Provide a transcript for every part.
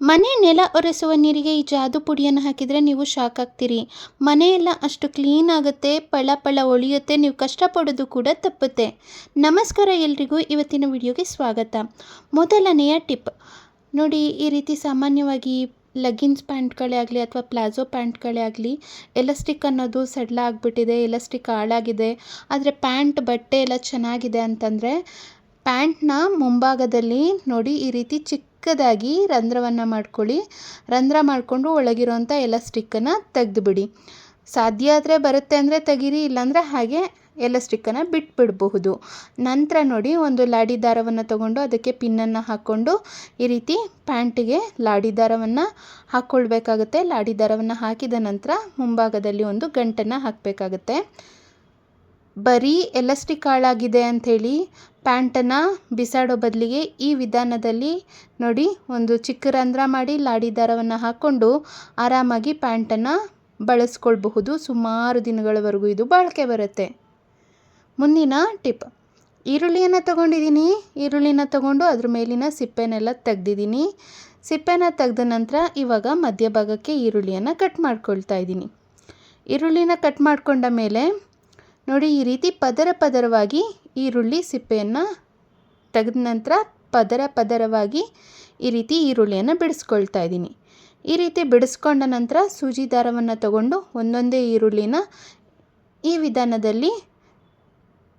ಮನೆ ನೆಲ ಒರೆಸುವ ನೀರಿಗೆ ಈ ಜಾದು ಪುಡಿಯನ್ನು ಹಾಕಿದರೆ ನೀವು ಶಾಕ್ ಆಗ್ತೀರಿ. ಮನೆಯೆಲ್ಲ ಅಷ್ಟು ಕ್ಲೀನ್ ಆಗುತ್ತೆ, ಪಳ ಪಳ ಒಳಿಯುತ್ತೆ, ನೀವು ಕಷ್ಟಪಡೋದು ಕೂಡ ತಪ್ಪುತ್ತೆ. ನಮಸ್ಕಾರ ಎಲ್ರಿಗೂ, ಇವತ್ತಿನ ವಿಡಿಯೋಗೆ ಸ್ವಾಗತ. ಮೊದಲನೆಯ ಟಿಪ್ ನೋಡಿ, ಈ ರೀತಿ ಸಾಮಾನ್ಯವಾಗಿ ಲೆಗ್ಗಿನ್ಸ್ ಪ್ಯಾಂಟ್ಗಳೇ ಆಗಲಿ ಅಥವಾ ಪ್ಲಾಜೋ ಪ್ಯಾಂಟ್ಗಳೇ ಆಗಲಿ, ಎಲಾಸ್ಟಿಕ್ ಅನ್ನೋದು ಸಡ್ಲ ಆಗಿಬಿಟ್ಟಿದೆ, ಎಲಾಸ್ಟಿಕ್ ಹಾಳಾಗಿದೆ. ಆದರೆ ಪ್ಯಾಂಟ್ ಬಟ್ಟೆ ಎಲ್ಲ ಚೆನ್ನಾಗಿದೆ ಅಂತಂದರೆ ಪ್ಯಾಂಟ್ನ ಮುಂಭಾಗದಲ್ಲಿ ನೋಡಿ ಈ ರೀತಿ ಚಿಕ್ಕದಾಗಿ ರಂಧ್ರವನ್ನು ಮಾಡ್ಕೊಳ್ಳಿ. ರಂಧ್ರ ಮಾಡಿಕೊಂಡು ಒಳಗಿರೋಂಥ ಎಲಾಸ್ಟಿಕ್ಕನ್ನು ತೆಗೆದುಬಿಡಿ. ಸಾಧ್ಯ ಆದರೆ ಬರುತ್ತೆ ಅಂದರೆ ತೆಗೀರಿ, ಇಲ್ಲಾಂದರೆ ಹಾಗೆ ಎಲಾಸ್ಟಿಕ್ಕನ್ನು ಬಿಟ್ಬಿಡಬಹುದು. ನಂತರ ನೋಡಿ, ಒಂದು ಲಾಡಿ ದಾರವನ್ನು ತಗೊಂಡು ಅದಕ್ಕೆ ಪಿನ್ನನ್ನು ಹಾಕ್ಕೊಂಡು ಈ ರೀತಿ ಪ್ಯಾಂಟಿಗೆ ಲಾಡಿ ದಾರವನ್ನು ಹಾಕ್ಕೊಳ್ಬೇಕಾಗುತ್ತೆ. ಲಾಡಿ ದಾರವನ್ನು ಹಾಕಿದ ನಂತರ ಮುಂಭಾಗದಲ್ಲಿ ಒಂದು ಗಂಟನ್ನು ಹಾಕಬೇಕಾಗುತ್ತೆ. ಬರೀ ಎಲಾಸ್ಟಿಕ್ ಹಾಳಾಗಿದೆ ಅಂಥೇಳಿ ಪ್ಯಾಂಟನ್ನು ಬಿಸಾಡೋ ಬದಲಿಗೆ ಈ ವಿಧಾನದಲ್ಲಿ ನೋಡಿ, ಒಂದು ಚಿಕ್ಕ ರಂಧ್ರ ಮಾಡಿ ಲಾಡಿ ದಾರವನ್ನು ಹಾಕ್ಕೊಂಡು ಆರಾಮಾಗಿ ಪ್ಯಾಂಟನ್ನು ಬಳಸ್ಕೊಳ್ಬಹುದು. ಸುಮಾರು ದಿನಗಳವರೆಗೂ ಇದು ಬಾಳಿಕೆ ಬರುತ್ತೆ. ಮುಂದಿನ ಟಿಪ್, ಈರುಳ್ಳಿಯನ್ನು ತೊಗೊಂಡಿದ್ದೀನಿ. ಈರುಳ್ಳಿನ ತೊಗೊಂಡು ಅದ್ರ ಮೇಲಿನ ಸಿಪ್ಪೆನೆಲ್ಲ ತೆಗ್ದಿದ್ದೀನಿ. ಸಿಪ್ಪೆನ ತೆಗೆದ ನಂತರ ಇವಾಗ ಮಧ್ಯಭಾಗಕ್ಕೆ ಈರುಳ್ಳಿಯನ್ನು ಕಟ್ ಮಾಡ್ಕೊಳ್ತಾ ಇದ್ದೀನಿ. ಈರುಳ್ಳಿನ ಕಟ್ ಮಾಡ್ಕೊಂಡ ಮೇಲೆ ನೋಡಿ, ಈ ರೀತಿ ಪದರ ಪದರವಾಗಿ ಈರುಳ್ಳಿ ಸಿಪ್ಪೆಯನ್ನು ತೆಗೆದ ನಂತರ ಪದರ ಪದರವಾಗಿ ಈ ರೀತಿ ಈರುಳ್ಳಿಯನ್ನು ಬಿಡಿಸ್ಕೊಳ್ತಾ ಇದ್ದೀನಿ. ಈ ರೀತಿ ಬಿಡಿಸ್ಕೊಂಡ ನಂತರ ಸೂಜಿ ದಾರವನ್ನು ತಗೊಂಡು ಒಂದೊಂದೇ ಈರುಳ್ಳಿನ ಈ ವಿಧಾನದಲ್ಲಿ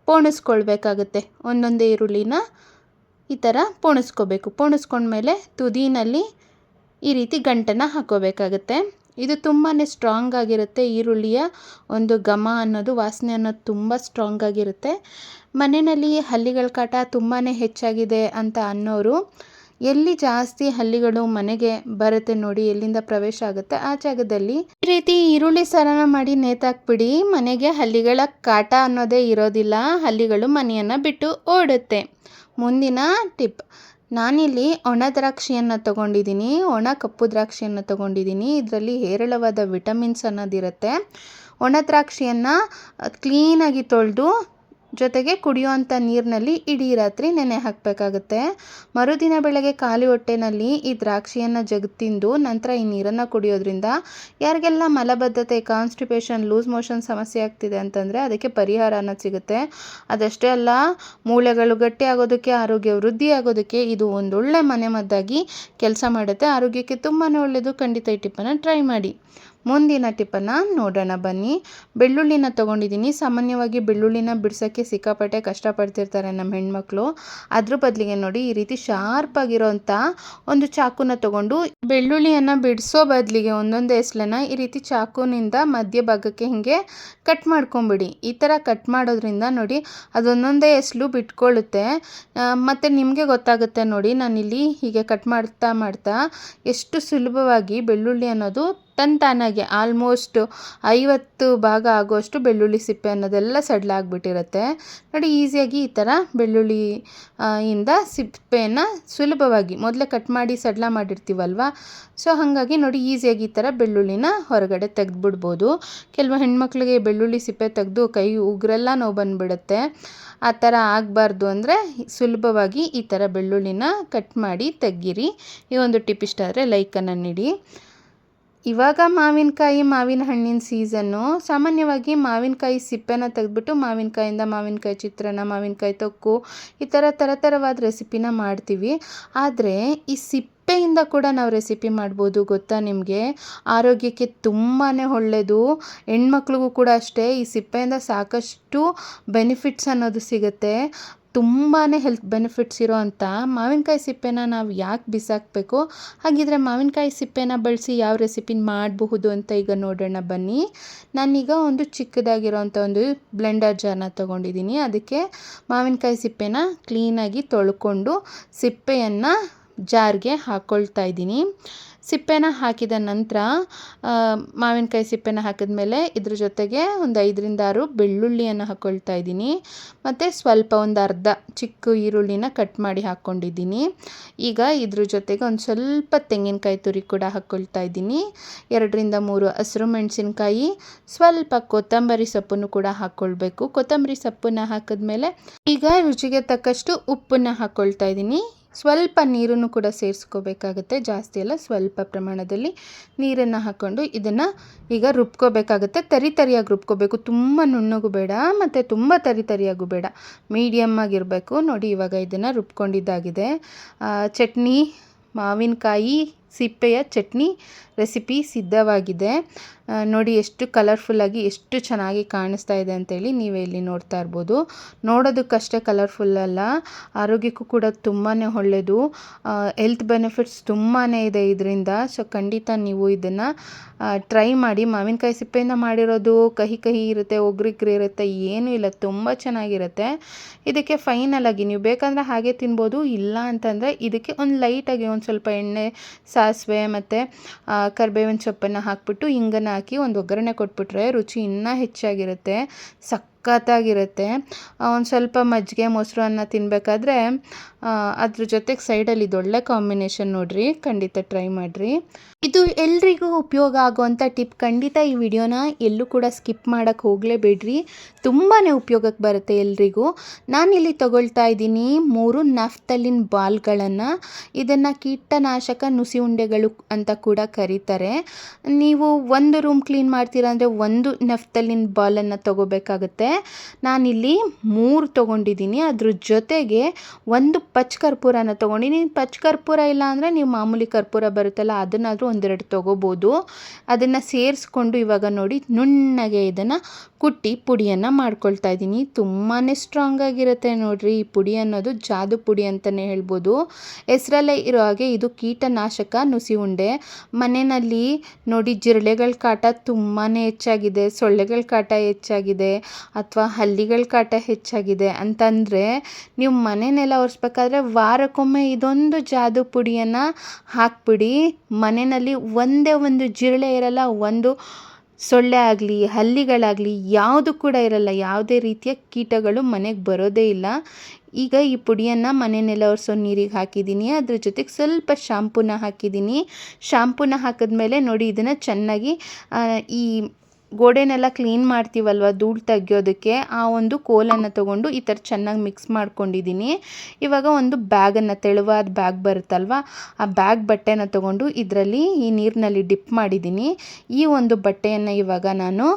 ಪೋಣಿಸ್ಕೊಳ್ಬೇಕಾಗುತ್ತೆ. ಒಂದೊಂದೇ ಈರುಳ್ಳಿನ ಈ ಥರ ಪೋಣಿಸ್ಕೋಬೇಕು. ಪೋಣಿಸ್ಕೊಂಡ್ಮೇಲೆ ತುದಿನಲ್ಲಿ ಈ ರೀತಿ ಗಂಟನ್ನು ಹಾಕೋಬೇಕಾಗುತ್ತೆ. ಇದು ತುಂಬಾ ಸ್ಟ್ರಾಂಗ್ ಆಗಿರುತ್ತೆ. ಈರುಳ್ಳಿಯ ಒಂದು ಘಮ ಅನ್ನೋದು, ವಾಸನೆ ಅನ್ನೋದು ತುಂಬ ಸ್ಟ್ರಾಂಗ್ ಆಗಿರುತ್ತೆ. ಮನೆಯಲ್ಲಿ ಹಲ್ಲಿಗಳ ಕಾಟ ತುಂಬಾ ಹೆಚ್ಚಾಗಿದೆ ಅಂತ ಅನ್ನೋರು, ಎಲ್ಲಿ ಜಾಸ್ತಿ ಹಲ್ಲಿಗಳು ಮನೆಗೆ ಬರುತ್ತೆ ನೋಡಿ, ಎಲ್ಲಿಂದ ಪ್ರವೇಶ ಆಗುತ್ತೆ ಆ ಜಾಗದಲ್ಲಿ ಈ ರೀತಿ ಈರುಳ್ಳಿ ಸಾರನ ಮಾಡಿ ನೇತಾಕ್ಬಿಡಿ. ಮನೆಗೆ ಹಲ್ಲಿಗಳ ಕಾಟ ಅನ್ನೋದೇ ಇರೋದಿಲ್ಲ. ಹಲ್ಲಿಗಳು ಮನೆಯನ್ನು ಬಿಟ್ಟು ಓಡುತ್ತೆ. ಮುಂದಿನ ಟಿಪ್, ನಾನಿಲ್ಲಿ ಒಣ ದ್ರಾಕ್ಷಿಯನ್ನು ತೊಗೊಂಡಿದ್ದೀನಿ. ಒಣ ಕಪ್ಪು ದ್ರಾಕ್ಷಿಯನ್ನು ತೊಗೊಂಡಿದ್ದೀನಿ. ಇದರಲ್ಲಿ ಹೇರಳವಾದ ವಿಟಮಿನ್ಸ್ ಅನ್ನೋದಿರುತ್ತೆ. ಒಣ ದ್ರಾಕ್ಷಿಯನ್ನು ಕ್ಲೀನಾಗಿ ತೊಳೆದು ಜೊತೆಗೆ ಕುಡಿಯುವಂಥ ನೀರಿನಲ್ಲಿ ಇಡೀ ರಾತ್ರಿ ನೆನೆ ಹಾಕಬೇಕಾಗುತ್ತೆ. ಮರುದಿನ ಬೆಳಗ್ಗೆ ಖಾಲಿ ಹೊಟ್ಟೆನಲ್ಲಿ ಈ ದ್ರಾಕ್ಷಿಯನ್ನು ಜಗ್ದು ತಿಂದು ನಂತರ ಈ ನೀರನ್ನು ಕುಡಿಯೋದ್ರಿಂದ ಯಾರಿಗೆಲ್ಲ ಮಲಬದ್ಧತೆ, ಕಾನ್ಸ್ಟಿಪೇಷನ್, ಲೂಸ್ ಮೋಷನ್ ಸಮಸ್ಯೆ ಆಗ್ತಿದೆ ಅಂತಂದರೆ ಅದಕ್ಕೆ ಪರಿಹಾರ ಅನ್ನೋದು ಸಿಗುತ್ತೆ. ಅದಷ್ಟೇ ಅಲ್ಲ, ಮೂಳೆಗಳು ಗಟ್ಟಿ ಆಗೋದಕ್ಕೆ, ಆರೋಗ್ಯ ವೃದ್ಧಿ ಆಗೋದಕ್ಕೆ ಇದು ಒಂದೊಳ್ಳೆ ಮನೆಮದ್ದಾಗಿ ಕೆಲಸ ಮಾಡುತ್ತೆ. ಆರೋಗ್ಯಕ್ಕೆ ತುಂಬಾ ಒಳ್ಳೆಯದು. ಖಂಡಿತ ಈ ಟಿಪ್ಪನ್ನು ಟ್ರೈ ಮಾಡಿ. ಮುಂದಿನ ಟಿಪ್ಪನ್ನು ನೋಡೋಣ ಬನ್ನಿ. ಬೆಳ್ಳುಳ್ಳಿನ ತೊಗೊಂಡಿದ್ದೀನಿ. ಸಾಮಾನ್ಯವಾಗಿ ಬೆಳ್ಳುಳ್ಳಿನ ಬಿಡ್ಸೋಕ್ಕೆ ಸಿಕ್ಕಾಪಟ್ಟೆ ಕಷ್ಟಪಡ್ತಿರ್ತಾರೆ ನಮ್ಮ ಹೆಣ್ಮಕ್ಳು. ಅದ್ರ ಬದಲಿಗೆ ನೋಡಿ, ಈ ರೀತಿ ಶಾರ್ಪಾಗಿರೋಂಥ ಒಂದು ಚಾಕುನ ತೊಗೊಂಡು ಬೆಳ್ಳುಳ್ಳಿಯನ್ನು ಬಿಡಿಸೋ ಬದಲಿಗೆ ಒಂದೊಂದೇ ಎಸ್ಲನ್ನ ಈ ರೀತಿ ಚಾಕುನಿಂದ ಮಧ್ಯಭಾಗಕ್ಕೆ ಹಿಂಗೆ ಕಟ್ ಮಾಡ್ಕೊಂಬಿಡಿ. ಈ ಥರ ಕಟ್ ಮಾಡೋದ್ರಿಂದ ನೋಡಿ, ಅದೊಂದೊಂದೇ ಎಸ್ಲು ಬಿಟ್ಕೊಳ್ಳುತ್ತೆ. ಮತ್ತು ನಿಮಗೆ ಗೊತ್ತಾಗುತ್ತೆ ನೋಡಿ, ನಾನಿಲ್ಲಿ ಹೀಗೆ ಕಟ್ ಮಾಡ್ತಾ ಮಾಡ್ತಾ ಎಷ್ಟು ಸುಲಭವಾಗಿ ಬೆಳ್ಳುಳ್ಳಿ ಅನ್ನೋದು ತಾನಾಗೆ ಆಲ್ಮೋಸ್ಟ್ 50 ಭಾಗ ಆಗುವಷ್ಟು ಬೆಳ್ಳುಳ್ಳಿ ಸಿಪ್ಪೆ ಅನ್ನೋದೆಲ್ಲ ಸಡ್ಲಾಗ್ಬಿಟ್ಟಿರುತ್ತೆ ನೋಡಿ. ಈಸಿಯಾಗಿ ಈ ಥರ ಬೆಳ್ಳುಳ್ಳಿ ಇಂದ ಸಿಪ್ಪೆಯನ್ನು ಸುಲಭವಾಗಿ ಮೊದಲೇ ಕಟ್ ಮಾಡಿ ಸಡ್ಲ ಮಾಡಿರ್ತೀವಲ್ವ, ಸೊ ಹಾಗಾಗಿ ನೋಡಿ ಈಸಿಯಾಗಿ ಈ ಥರ ಬೆಳ್ಳುಳ್ಳಿನ ಹೊರಗಡೆ ತೆಗೆದುಬಿಡ್ಬೋದು. ಕೆಲವು ಹೆಣ್ಮಕ್ಳಿಗೆ ಬೆಳ್ಳುಳ್ಳಿ ಸಿಪ್ಪೆ ತೆಗೆದು ಕೈ ಉಗುರೆಲ್ಲ ನೋವು ಬಂದುಬಿಡುತ್ತೆ. ಆ ಥರ ಆಗಬಾರ್ದು ಅಂದರೆ ಸುಲಭವಾಗಿ ಈ ಥರ ಬೆಳ್ಳುಳ್ಳಿನ ಕಟ್ ಮಾಡಿ ತೆಗೀರಿ. ಈ ಒಂದು ಟಿಪ್ ಇಷ್ಟ ಆದರೆ ಲೈಕನ್ನು ನೀಡಿ. ಇವಾಗ ಮಾವಿನ ಹಣ್ಣಿನ ಸೀಸನ್ನು. ಸಾಮಾನ್ಯವಾಗಿ ಮಾವಿನಕಾಯಿ ಸಿಪ್ಪೆನ ತೆಗೆದ್ಬಿಟ್ಟು ಮಾವಿನಕಾಯಿಂದ ಮಾವಿನಕಾಯಿ ಚಿತ್ರಾನ್ನ, ಮಾವಿನಕಾಯಿ ತೊಕ್ಕು, ಈ ಥರವಾದ ರೆಸಿಪಿನ ಮಾಡ್ತೀವಿ. ಆದರೆ ಈ ಸಿಪ್ಪೆಯಿಂದ ಕೂಡ ನಾವು ರೆಸಿಪಿ ಮಾಡ್ಬೋದು. ಗೊತ್ತಾ ನಿಮಗೆ? ಆರೋಗ್ಯಕ್ಕೆ ತುಂಬಾ ಒಳ್ಳೆಯದು. ಹೆಣ್ಮಕ್ಳಿಗೂ ಕೂಡ ಅಷ್ಟೇ. ಈ ಸಿಪ್ಪೆಯಿಂದ ಸಾಕಷ್ಟು ಬೆನಿಫಿಟ್ಸ್ ಅನ್ನೋದು ಸಿಗುತ್ತೆ. ತುಂಬಾ ಹೆಲ್ತ್ ಬೆನಿಫಿಟ್ಸ್ ಇರೋವಂಥ ಮಾವಿನಕಾಯಿ ಸಿಪ್ಪೆನ ನಾವು ಯಾಕೆ ಬಿಸಾಕಬೇಕು? ಹಾಗಿದ್ರೆ ಮಾವಿನಕಾಯಿ ಸಿಪ್ಪೆನ ಬಳಸಿ ಯಾವ ರೆಸಿಪಿ ಮಾಡಬಹುದು ಅಂತ ಈಗ ನೋಡೋಣ ಬನ್ನಿ. ನಾನೀಗ ಒಂದು ಚಿಕ್ಕದಾಗಿರೋವಂಥ ಒಂದು ಬ್ಲೆಂಡರ್ ಜಾರ್ನ ತೊಗೊಂಡಿದ್ದೀನಿ. ಅದಕ್ಕೆ ಮಾವಿನಕಾಯಿ ಸಿಪ್ಪೆನ ಕ್ಲೀನಾಗಿ ತೊಳ್ಕೊಂಡು ಸಿಪ್ಪೆಯನ್ನು ಜಾರ್ಗೆ ಹಾಕ್ಕೊಳ್ತಾ ಇದ್ದೀನಿ. ಸಿಪ್ಪೆನ ಹಾಕಿದ ನಂತರ ಮಾವಿನಕಾಯಿ ಸಿಪ್ಪೆನ ಹಾಕಿದ್ಮೇಲೆ ಇದ್ರ ಜೊತೆಗೆ ಒಂದು 5ರಿಂದ 6 ಬೆಳ್ಳುಳ್ಳಿಯನ್ನು ಹಾಕ್ಕೊಳ್ತಾ ಇದ್ದೀನಿ. ಮತ್ತು ಸ್ವಲ್ಪ ಒಂದು ಅರ್ಧ ಚಿಕ್ಕ ಈರುಳ್ಳಿನ ಕಟ್ ಮಾಡಿ ಹಾಕ್ಕೊಂಡಿದ್ದೀನಿ. ಈಗ ಇದ್ರ ಜೊತೆಗೆ ಒಂದು ಸ್ವಲ್ಪ ತೆಂಗಿನಕಾಯಿ ತುರಿ ಕೂಡ ಹಾಕ್ಕೊಳ್ತಾ ಇದ್ದೀನಿ. 2ರಿಂದ 3 ಹಸಿರು ಮೆಣಸಿನ್ಕಾಯಿ, ಸ್ವಲ್ಪ ಕೊತ್ತಂಬರಿ ಸೊಪ್ಪನ್ನು ಕೂಡ ಹಾಕ್ಕೊಳ್ಬೇಕು. ಕೊತ್ತಂಬರಿ ಸೊಪ್ಪನ್ನು ಹಾಕಿದ್ಮೇಲೆ ಈಗ ರುಚಿಗೆ ತಕ್ಕಷ್ಟು ಉಪ್ಪನ್ನು ಹಾಕ್ಕೊಳ್ತಾ ಇದ್ದೀನಿ. ಸ್ವಲ್ಪ ನೀರನ್ನು ಕೂಡ ಸೇರಿಸ್ಕೋಬೇಕಾಗುತ್ತೆ, ಜಾಸ್ತಿ ಅಲ್ಲ, ಸ್ವಲ್ಪ ಪ್ರಮಾಣದಲ್ಲಿ ನೀರನ್ನು ಹಾಕ್ಕೊಂಡು ಇದನ್ನು ಈಗ ರುಬ್ಕೋಬೇಕಾಗುತ್ತೆ. ತರಿಯಾಗಿ ರುಬ್ಕೋಬೇಕು, ತುಂಬ ನುಣ್ಣಗೂ ಬೇಡ ಮತ್ತು ತುಂಬ ತರಿಯಾಗೂ ಬೇಡ, ಮೀಡಿಯಮ್ ಆಗಿರಬೇಕು. ನೋಡಿ ಇವಾಗ ಇದನ್ನು ರುಬ್ಕೊಂಡಿದ್ದಾಗಿದೆ. ಚಟ್ನಿ, ಮಾವಿನಕಾಯಿ ಸಿಪ್ಪೆಯ ಚಟ್ನಿ ರೆಸಿಪಿ ಸಿದ್ಧವಾಗಿದೆ. ನೋಡಿ ಎಷ್ಟು ಕಲರ್ಫುಲ್ಲಾಗಿ ಎಷ್ಟು ಚೆನ್ನಾಗಿ ಕಾಣಿಸ್ತಾ ಇದೆ ಅಂತೇಳಿ ನೀವೇ ಇಲ್ಲಿ ನೋಡ್ತಾ ಇರ್ಬೋದು. ನೋಡೋದಕ್ಕಷ್ಟೇ ಕಲರ್ಫುಲ್ ಅಲ್ಲ, ಆರೋಗ್ಯಕ್ಕೂ ಕೂಡ ತುಂಬಾ ಒಳ್ಳೆಯದು. ಹೆಲ್ತ್ ಬೆನಿಫಿಟ್ಸ್ ತುಂಬಾ ಇದೆ ಇದರಿಂದ. ಸೊ ಖಂಡಿತ ನೀವು ಇದನ್ನು ಟ್ರೈ ಮಾಡಿ. ಮಾವಿನಕಾಯಿ ಸಿಪ್ಪೆಯಿಂದ ಮಾಡಿರೋದು ಕಹಿ ಇರುತ್ತೆ, ಒಗ್ರಿಗ್ರಿ ಇರುತ್ತೆ, ಏನೂ ಇಲ್ಲ, ತುಂಬ ಚೆನ್ನಾಗಿರುತ್ತೆ. ಇದಕ್ಕೆ ಫೈನಲಾಗಿ ನೀವು ಬೇಕಂದರೆ ಹಾಗೆ ತಿನ್ಬೋದು, ಇಲ್ಲ ಅಂತಂದರೆ ಇದಕ್ಕೆ ಒಂದು ಲೈಟಾಗಿ ಒಂದು ಸ್ವಲ್ಪ ಎಣ್ಣೆ, ಸಾಸಿವೆ ಮತ್ತು ಕರಿಬೇವಿನ ಸೊಪ್ಪನ್ನು ಹಾಕ್ಬಿಟ್ಟು ಹಿಂಗನ್ನು ಹಾಕಿ ಒಂದು ಒಗ್ಗರಣೆ ಕೊಟ್ಬಿಟ್ರೆ ರುಚಿ ಇನ್ನೂ ಹೆಚ್ಚಾಗಿರುತ್ತೆ, ಸಖತ್ತಾಗಿರುತ್ತೆ. ಒಂದು ಸ್ವಲ್ಪ ಮಜ್ಜಿಗೆ, ಮೊಸರು ಅನ್ನ ತಿನ್ನಬೇಕಾದ್ರೆ ಅದ್ರ ಜೊತೆಗೆ ಸೈಡಲ್ಲಿ ಇದೊಳ್ಳೆ ಕಾಂಬಿನೇಷನ್ ನೋಡಿರಿ, ಖಂಡಿತ ಟ್ರೈ ಮಾಡಿರಿ. ಇದು ಎಲ್ರಿಗೂ ಉಪಯೋಗ ಆಗೋವಂಥ ಟಿಪ್. ಖಂಡಿತ ಈ ವಿಡಿಯೋನ ಎಲ್ಲೂ ಕೂಡ ಸ್ಕಿಪ್ ಮಾಡೋಕ್ಕೆ ಹೋಗಲೇಬೇಡ್ರಿ, ತುಂಬಾ ಉಪಯೋಗಕ್ಕೆ ಬರುತ್ತೆ ಎಲ್ರಿಗೂ. ನಾನಿಲ್ಲಿ ತಗೊಳ್ತಾ ಇದ್ದೀನಿ 3 ನಫ್ತಲಿನ್ ಬಾಲ್ಗಳನ್ನು. ಇದನ್ನು ಕೀಟನಾಶಕ ನುಸಿ ಉಂಡೆಗಳು ಅಂತ ಕೂಡ ಕರೀತಾರೆ. ನೀವು ಒಂದು ರೂಮ್ ಕ್ಲೀನ್ ಮಾಡ್ತೀರಾ ಅಂದರೆ 1 ನಫ್ತಲಿನ್ ಬಾಲನ್ನು ತೊಗೋಬೇಕಾಗುತ್ತೆ. ನಾನಿಲ್ಲಿ 3 ತೊಗೊಂಡಿದ್ದೀನಿ. ಅದ್ರ ಜೊತೆಗೆ 1 ಪಚ್ ಕರ್ಪೂರನ ತೊಗೊಂಡಿದ್ದೀನಿ. ಪಚ್ ಕರ್ಪೂರ ಇಲ್ಲ ಅಂದರೆ ನೀವು ಮಾಮೂಲಿ ಕರ್ಪೂರ ಬರುತ್ತಲ್ಲ, ಅದನ್ನಾದರೂ 1-2 ತೊಗೋಬೋದು. ಅದನ್ನು ಸೇರಿಸ್ಕೊಂಡು ಇವಾಗ ನೋಡಿ ನುಣ್ಣಗೆ ಇದನ್ನು ಕುಟ್ಟಿ ಪುಡಿಯನ್ನು ಮಾಡ್ಕೊಳ್ತಾ ಇದ್ದೀನಿ. ತುಂಬಾ ಸ್ಟ್ರಾಂಗ್ ಆಗಿರುತ್ತೆ ನೋಡಿರಿ. ಈ ಪುಡಿ ಅನ್ನೋದು ಜಾದು ಪುಡಿ ಅಂತಲೇ ಹೇಳ್ಬೋದು. ಹೆಸರಲ್ಲೇ ಇರೋ ಹಾಗೆ ಇದು ಕೀಟನಾಶಕ ನುಸಿ ಉಂಡೆ. ಮನೆಯಲ್ಲಿ ನೋಡಿ ಜಿರಳೆಗಳ ಕಾಟ ತುಂಬಾ ಹೆಚ್ಚಾಗಿದೆ, ಸೊಳ್ಳೆಗಳ ಕಾಟ ಹೆಚ್ಚಾಗಿದೆ, ಅಥವಾ ಹಲ್ಲಿಗಳ ಕಾಟ ಹೆಚ್ಚಾಗಿದೆ ಅಂತಂದರೆ ನೀವು ಮನೆಯನ್ನೆಲ್ಲ ಒರೆಸ್ಬೇಕಾದ್ರೆ ವಾರಕ್ಕೊಮ್ಮೆ ಇದೊಂದು ಜಾದು ಪುಡಿಯನ್ನು ಹಾಕ್ಬಿಡಿ. ಮನೆಯಲ್ಲಿ ಒಂದೇ ಒಂದು ಜಿರಳೆ ಇರಲ್ಲ, ಒಂದು ಸೊಳ್ಳೆ ಆಗಲಿ ಹಲ್ಲಿಗಳಾಗಲಿ ಯಾವುದು ಕೂಡ ಇರಲ್ಲ, ಯಾವುದೇ ರೀತಿಯ ಕೀಟಗಳು ಮನೆಗೆ ಬರೋದೇ ಇಲ್ಲ. ಈಗ ಈ ಪುಡಿಯನ್ನು ಮನೆಯನ್ನೆಲ್ಲ ಒರೆಸೋ ನೀರಿಗೆ ಹಾಕಿದ್ದೀನಿ. ಅದ್ರ ಜೊತೆಗೆ ಸ್ವಲ್ಪ ಶಾಂಪೂನ ಹಾಕಿದ್ದೀನಿ. ಶಾಂಪೂನ ಹಾಕಿದ್ಮೇಲೆ ನೋಡಿ ಇದನ್ನು ಚೆನ್ನಾಗಿ ಈ ಗೋಡೆನೆಲ್ಲ ಕ್ಲೀನ್ ಮಾಡ್ತೀವಲ್ವ ಧೂಳು ತೆಗಿಯೋದಕ್ಕೆ, ಆ ಒಂದು ಕೋಲನ್ನು ತೊಗೊಂಡು ಈ ಥರ ಚೆನ್ನಾಗಿ ಮಿಕ್ಸ್ ಮಾಡ್ಕೊಂಡಿದ್ದೀನಿ. ಇವಾಗ ಒಂದು ಬ್ಯಾಗನ್ನು, ತೆಳುವಾದ ಬ್ಯಾಗ್ ಬರುತ್ತಲ್ವ, ಆ ಬಟ್ಟೆನ ತೊಗೊಂಡು ಇದರಲ್ಲಿ ಈ ನೀರಿನಲ್ಲಿ ಡಿಪ್ ಮಾಡಿದ್ದೀನಿ. ಈ ಒಂದು ಬಟ್ಟೆಯನ್ನು ಇವಾಗ ನಾನು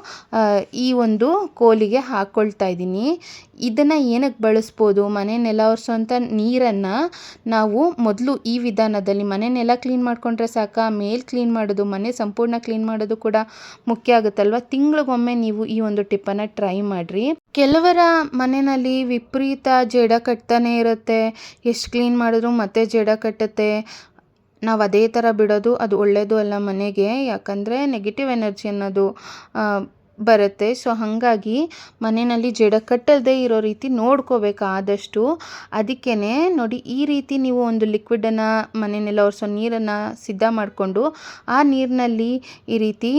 ಈ ಒಂದು ಕೋಲಿಗೆ ಹಾಕ್ಕೊಳ್ತಾ ಇದ್ದೀನಿ. ಇದನ್ನು ಏನಕ್ಕೆ ಬಳಸ್ಬೋದು, ಮನೆಯನ್ನೆಲ್ಲ ಒರೆಸೋಂಥ ನೀರನ್ನು ನಾವು ಮೊದಲು ಈ ವಿಧಾನದಲ್ಲಿ ಮನೆಯನ್ನೆಲ್ಲ ಕ್ಲೀನ್ ಮಾಡ್ಕೊಂಡ್ರೆ ಸಾಕ, ಮೇಲೆ ಕ್ಲೀನ್ ಮಾಡೋದು, ಮನೆ ಸಂಪೂರ್ಣ ಕ್ಲೀನ್ ಮಾಡೋದು ಕೂಡ ಮುಖ್ಯ ಆಗುತ್ತಲ್ವ. ತಿಂಗಳಿಗೊಮ್ಮೆ ನೀವು ಈ ಒಂದು ಟಿಪ್ಪನ್ನು ಟ್ರೈ ಮಾಡಿರಿ. ಕೆಲವರ ಮನೆಯಲ್ಲಿ ವಿಪರೀತ ಜೇಡ ಕಟ್ತಾನೆ ಇರುತ್ತೆ, ಎಷ್ಟು ಕ್ಲೀನ್ ಮಾಡಿದ್ರು ಮತ್ತೆ ಜೇಡ ಕಟ್ಟುತ್ತೆ. ನಾವು ಅದೇ ಥರ ಬಿಡೋದು ಅದು ಒಳ್ಳೆಯದು ಅಲ್ಲ ಮನೆಗೆ, ಯಾಕಂದರೆ ನೆಗೆಟಿವ್ ಎನರ್ಜಿ ಅನ್ನೋದು ಬರುತ್ತೆ. ಸೊ ಹಾಗಾಗಿ ಮನೆಯಲ್ಲಿ ಜೇಡ ಕಟ್ಟದೇ ಇರೋ ರೀತಿ ನೋಡ್ಕೋಬೇಕು ಆದಷ್ಟು. ಅದಕ್ಕೇ ನೋಡಿ ಈ ರೀತಿ ನೀವು ಒಂದು ಲಿಕ್ವಿಡನ್ನು, ಮನೆಯನ್ನೆಲ್ಲ ಒರೆಸೋ ನೀರನ್ನು ಸಿದ್ಧ ಮಾಡಿಕೊಂಡು ಆ ನೀರಿನಲ್ಲಿ ಈ ರೀತಿ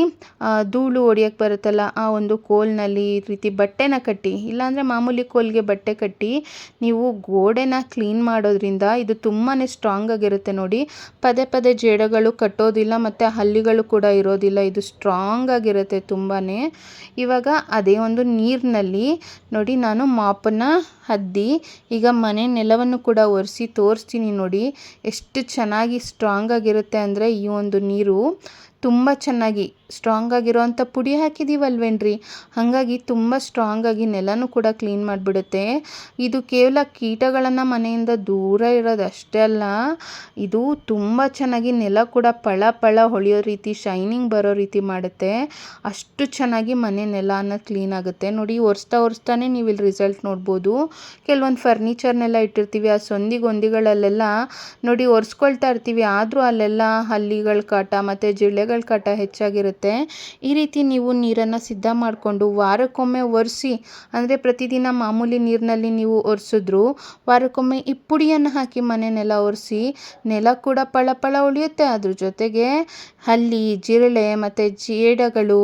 ಧೂಳು ಹೊಡಿಯೋಕ್ಕೆ ಬರುತ್ತಲ್ಲ, ಆ ಒಂದು ಕೋಲ್ನಲ್ಲಿ ಈ ರೀತಿ ಬಟ್ಟೆನ ಕಟ್ಟಿ, ಇಲ್ಲಾಂದರೆ ಮಾಮೂಲಿ ಕೋಲ್ಗೆ ಬಟ್ಟೆ ಕಟ್ಟಿ ನೀವು ಗೋಡೆನ ಕ್ಲೀನ್ ಮಾಡೋದ್ರಿಂದ ಇದು ತುಂಬಾ ಸ್ಟ್ರಾಂಗ್ ಆಗಿರುತ್ತೆ. ನೋಡಿ ಪದೇ ಜೇಡಗಳು ಕಟ್ಟೋದಿಲ್ಲ ಮತ್ತು ಹಲ್ಲಿಗಳು ಕೂಡ ಇರೋದಿಲ್ಲ, ಇದು ಸ್ಟ್ರಾಂಗ್ ಆಗಿರುತ್ತೆ ತುಂಬಾ. ಇವಾಗ ಅದೇ ಒಂದು ನೀರಿನಲ್ಲಿ ನೋಡಿ ನಾನು ಮಾಪನ್ನು ಹದ್ದಿ ಈಗ ಮನೆ ನೆಲವನ್ನು ಕೂಡ ಒರೆಸಿ ತೋರಿಸ್ತೀನಿ. ನೋಡಿ ಎಷ್ಟು ಚೆನ್ನಾಗಿ ಸ್ಟ್ರಾಂಗ್ ಆಗಿರುತ್ತೆ ಅಂದರೆ ಈ ಒಂದು ನೀರು ತುಂಬ ಚೆನ್ನಾಗಿ ಸ್ಟ್ರಾಂಗ್ ಆಗಿರೋವಂಥ ಪುಡಿ ಹಾಕಿದ್ದೀವಲ್ವೇನ್ರಿ, ಹಾಗಾಗಿ ತುಂಬ ಸ್ಟ್ರಾಂಗಾಗಿ ನೆಲನೂ ಕೂಡ ಕ್ಲೀನ್ ಮಾಡಿಬಿಡುತ್ತೆ. ಇದು ಕೇವಲ ಕೀಟಗಳನ್ನು ಮನೆಯಿಂದ ದೂರ ಇರೋದು ಅಷ್ಟೇ ಅಲ್ಲ, ಇದು ತುಂಬ ಚೆನ್ನಾಗಿ ನೆಲ ಕೂಡ ಪಳ ಹೊಳೆಯೋ ರೀತಿ, ಶೈನಿಂಗ್ ಬರೋ ರೀತಿ ಮಾಡುತ್ತೆ. ಅಷ್ಟು ಚೆನ್ನಾಗಿ ಮನೆ ನೆಲನ ಕ್ಲೀನ್ ಆಗುತ್ತೆ. ನೋಡಿ ಒರೆಸ್ತಾನೆ ನೀವು ಇಲ್ಲಿ ರಿಸಲ್ಟ್ ನೋಡ್ಬೋದು. ಕೆಲವೊಂದು ಫರ್ನಿಚರ್ನೆಲ್ಲ ಇಟ್ಟಿರ್ತೀವಿ, ಆ ಗೊಂದಿಗಳಲ್ಲೆಲ್ಲ ನೋಡಿ ಒರೆಸ್ಕೊಳ್ತಾ ಇರ್ತೀವಿ, ಆದರೂ ಅಲ್ಲೆಲ್ಲ ಹಲ್ಲಿಗಳ ಕಾಟ ಮತ್ತು ಜಿರಳೆಗಳ ಕಾಟ ಹೆಚ್ಚಾಗಿರುತ್ತೆ. ಈ ರೀತಿ ನೀವು ನೀರನ್ನು ಸಿದ್ಧ ಮಾಡಿಕೊಂಡು ವಾರಕ್ಕೊಮ್ಮೆ ಒರೆಸಿ, ಅಂದರೆ ಪ್ರತಿದಿನ ಮಾಮೂಲಿ ನೀರಿನಲ್ಲಿ ನೀವು ಒರೆಸಿದ್ರು ವಾರಕ್ಕೊಮ್ಮೆ ಈ ಪುಡಿಯನ್ನು ಹಾಕಿ ಮನೆಯನ್ನೆಲ್ಲ ಒರೆಸಿ, ನೆಲ ಕೂಡ ಪಳ ಉಳಿಯುತ್ತೆ. ಅದ್ರ ಜೊತೆಗೆ ಹಲ್ಲಿ, ಜಿರಳೆ ಮತ್ತು ಜೇಡಗಳು,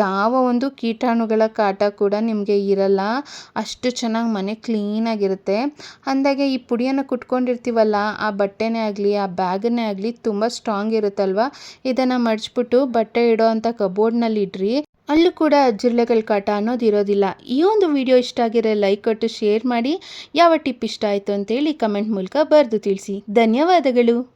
ಯಾವ ಒಂದು ಕೀಟಾಣುಗಳ ಕಾಟ ಕೂಡ ನಿಮಗೆ ಇರಲ್ಲ. ಅಷ್ಟು ಚೆನ್ನಾಗಿ ಮನೆ ಕ್ಲೀನಾಗಿರುತ್ತೆ. ಅಂದಾಗೆ ಈ ಪುಡಿಯನ್ನು ಕುಟ್ಕೊಂಡಿರ್ತೀವಲ್ಲ, ಆ ಬಟ್ಟೆನೇ ಆಗಲಿ ಆ ಬ್ಯಾಗನ್ನೇ ಆಗಲಿ ತುಂಬ ಸ್ಟ್ರಾಂಗ್ ಇರುತ್ತಲ್ವ, ಇದನ್ನು ಮಡಚ್ಬಿಟ್ಟು ಬಟ್ಟೆ ಇಡೋ ಅಂಥ ಕಬೋರ್ಡ್ನಲ್ಲಿ ಇಡ್ರಿ. ಅಲ್ಲೂ ಕೂಡ ಜಿರಳೆಗಳ ಕಾಟ ಅನ್ನೋದು ಇರೋದಿಲ್ಲ. ಈ ಒಂದು ವಿಡಿಯೋ ಇಷ್ಟ ಆಗಿರೋ ಲೈಕ್ ಕೊಟ್ಟು ಶೇರ್ ಮಾಡಿ. ಯಾವ ಟಿಪ್ ಇಷ್ಟ ಆಯಿತು ಅಂತೇಳಿ ಕಮೆಂಟ್ ಮೂಲಕ ಬರೆದು ತಿಳಿಸಿ. ಧನ್ಯವಾದಗಳು.